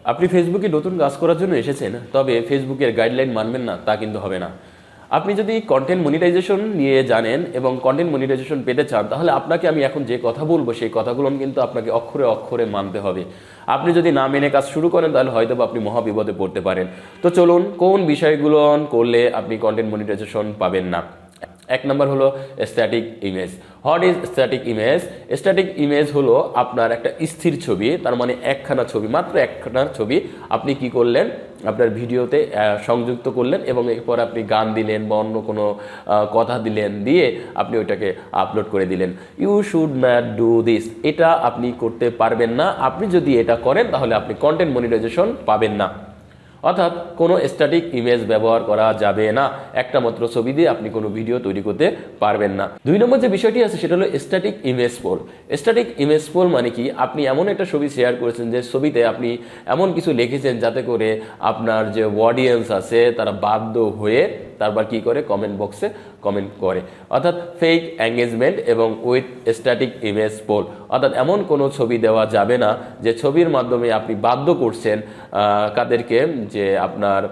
আপনি ফেসবুকে নতুন কাজ করার জন্য এসেছেন, তবে ফেসবুকের গাইডলাইন মানবেন না তা কিন্তু হবে না। আপনি যদি কন্টেন্ট মনিটাইজেশন নিয়ে জানেন এবং কন্টেন্ট মনিটাইজেশন পেতে চান, তাহলে আপনাকে আমি এখন যে কথা বলবো সেই কথাগুলো কিন্তু আপনাকে অক্ষরে অক্ষরে মানতে হবে। আপনি যদি না মেনে কাজ শুরু করেন তাহলে হয়তো আপনি মহাবিপদে পড়তে পারেন। তো চলুন, কোন বিষয়গুলো করলে আপনি কন্টেন্ট মনিটাইজেশন পাবেন না। এক নম্বর হলো static image. What is static image? Static image হলো আপনার একটা স্থির ছবি, তার মানে একখানা ছবি, মাত্র একখানা ছবি আপনি কি করলেন, আপনার ভিডিওতে সংযুক্ত করলেন এবং এরপর আপনি গান দিলেন বা অন্য কোনো কথা দিলেন, দিয়ে আপনি ওইটাকে আপলোড করে দিলেন। You should not do this. এটা আপনি করতে পারবেন না। আপনি যদি এটা করেন তাহলে আপনি কন্টেন্ট মনিটাইজেশন পাবেন না। অর্থাৎ কোনো স্ট্যাটিক ইমেজ ব্যবহার করা যাবে না। একটা মাত্র ছবি দিয়ে আপনি কোনো ভিডিও তৈরি করতে পারবেন না। 2 নম্বর যে বিষয়টি আছে সেটা হলো static image poll. Static image poll মানে কি? আপনি এমন একটা ছবি শেয়ার করেছেন যে ছবিতে আপনি এমন কিছু লিখেছেন যাতে করে আপনার যে অডিয়েন্স আছে তারা বাধ্য হয়ে তারপর কি করে কমেন্ট বক্সে কমেন্ট করে, অর্থাৎ ফেক এঙ্গেজমেন্ট এবং উইথ স্ট্যাটিক ইমেজ পোল। অর্থাৎ এমন কোনো ছবি দেওয়া যাবে না যে ছবির মাধ্যমে আপনি বাধ্য করছেন কাদেরকে, যে আপনার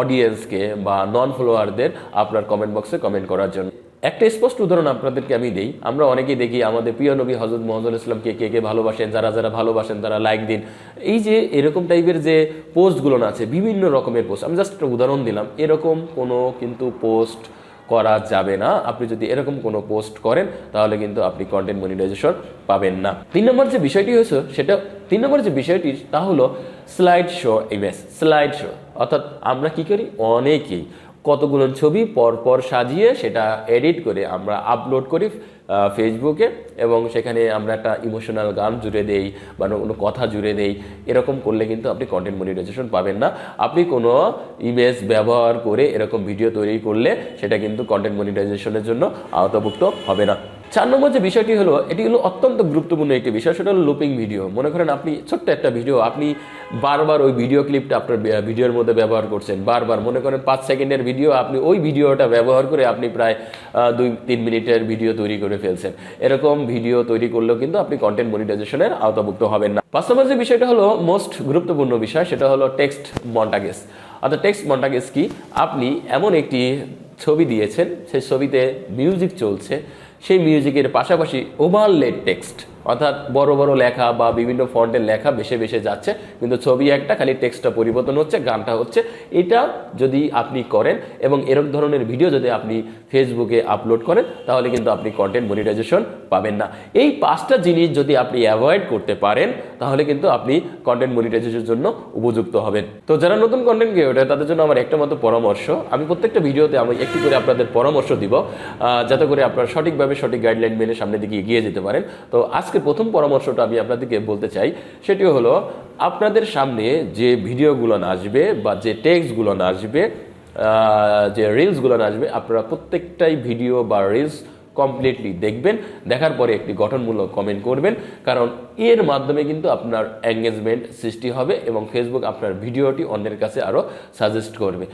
অডিয়েন্সকে বা নন ফলোয়ারদের আপনার কমেন্ট বক্সে কমেন্ট করার জন্য। একটা স্পষ্ট উদাহরণ আপনাদেরকে আমি দিই। আমরা অনেকেই দেখি আমাদের প্রিয় নবী হযরত মুহাম্মদ ইসলামকে কে কে ভালোবাসেন, যারা যারা ভালোবাসেন তারা লাইক দিন। এই যে এরকম টাইপের যে পোস্টগুলো আছে, বিভিন্ন রকমের পোস্ট, আমি জাস্ট একটা উদাহরণ দিলাম, এরকম কোনো কিন্তু পোস্ট করা যাবে না। আপনি যদি এরকম কোনো পোস্ট করেন তাহলে কিন্তু আপনি কন্টেন্ট মনিটাইজেশন পাবেন না। 3 নম্বর যে বিষয়টি হয়েছে সেটা 3 নম্বর যে বিষয়টি তা হলো slide show image. Slide show অর্থাৎ আমরা কি করি, অনেকেই কতগুলো ছবি পরপর সাজিয়ে সেটা এডিট করে আমরা আপলোড করি ফেসবুকে, এবং সেখানে আমরা একটা ইমোশনাল গান জুড়ে দেই বা কোনো কথা জুড়ে দেই। এরকম করলে কিন্তু আপনি কন্টেন্ট মনিটাইজেশন পাবেন না। আপনি কোনো ইমেজ ব্যবহার করে এরকম ভিডিও তৈরি করলে সেটা কিন্তু কন্টেন্ট মনিটাইজেশনের জন্য আওতাভুক্ত হবে না। 4 নম্বর যে বিষয়টি হলো, এটি হলো অত্যন্ত গুরুত্বপূর্ণ একটি বিষয়, সেটা হলো লুপিং ভিডিও। মনে করেন আপনি ছোট্ট একটা ভিডিও, আপনি বারবার ওই ভিডিও ক্লিপটা আপনার ভিডিওর মধ্যে ব্যবহার করছেন, বারবার মনে করেন 5 সেকেন্ডের ভিডিও, আপনি ওই ভিডিওটা ব্যবহার করে আপনি প্রায় 2-3 মিনিটের ভিডিও তৈরি করে ফেলছেন। এরকম ভিডিও তৈরি করলেও কিন্তু আপনি কন্টেন্ট মনিটাইজেশনের আওতাভুক্ত হবেন না। 5 নম্বর যে বিষয়টা হলো মোস্ট গুরুত্বপূর্ণ বিষয়, সেটা হলো টেক্সট মন্টাগেজ। অর্থাৎ টেক্সট মন্টাগেজ কি? আপনি এমন একটি ছবি দিয়েছেন, সেই ছবিতে মিউজিক চলছে, সেই মিউজিকের পাশাপাশি ওভারলে টেক্সট, অর্থাৎ বড় বড় লেখা বা বিভিন্ন ফন্টের লেখা বেশে বেশে যাচ্ছে, কিন্তু ছবি একটা, খালি টেক্সটটা পরিবর্তন হচ্ছে, গানটা হচ্ছে। এটা যদি আপনি করেন এবং এরকম ধরনের ভিডিও যদি আপনি ফেসবুকে আপলোড করেন তাহলে কিন্তু আপনি কন্টেন্ট মনিটাইজেশন পাবেন না। এই 5টা জিনিস যদি আপনি অ্যাভয়েড করতে পারেন তাহলে কিন্তু আপনি কন্টেন্ট মনিটাইজেশনের জন্য উপযুক্ত হবেন। তো যারা নতুন কন্টেন্ট ক্রিয়েটর তাদের জন্য আমার একটা মাত্র পরামর্শ, আমি প্রত্যেকটা ভিডিওতে আমি একটি করে আপনাদের পরামর্শ দিব, যাতে করে আপনারা সঠিকভাবে সঠিক গাইডলাইন মেনে সামনের দিকে এগিয়ে যেতে পারেন। তো আজকে প্রথম পরামর্শটা আমি আপনাদেরকে বলতে চাই, সেটি হলো আপনাদের সামনে যে ভিডিওগুলো আসবে বা যে টেক্সটগুলো আসবে, যে রিলসগুলো আসবে, আপনারা প্রত্যেকটাই ভিডিও বা রিলস কমপ্লিটলি দেখবেন। দেখার পরে একটি গঠনমূলক কমেন্ট করবেন, কারণ এর মাধ্যমে কিন্তু আপনার এঙ্গেজমেন্ট সৃষ্টি হবে এবং ফেসবুক আপনার ভিডিওটি অন্যের কাছে আরও সাজেস্ট করবে।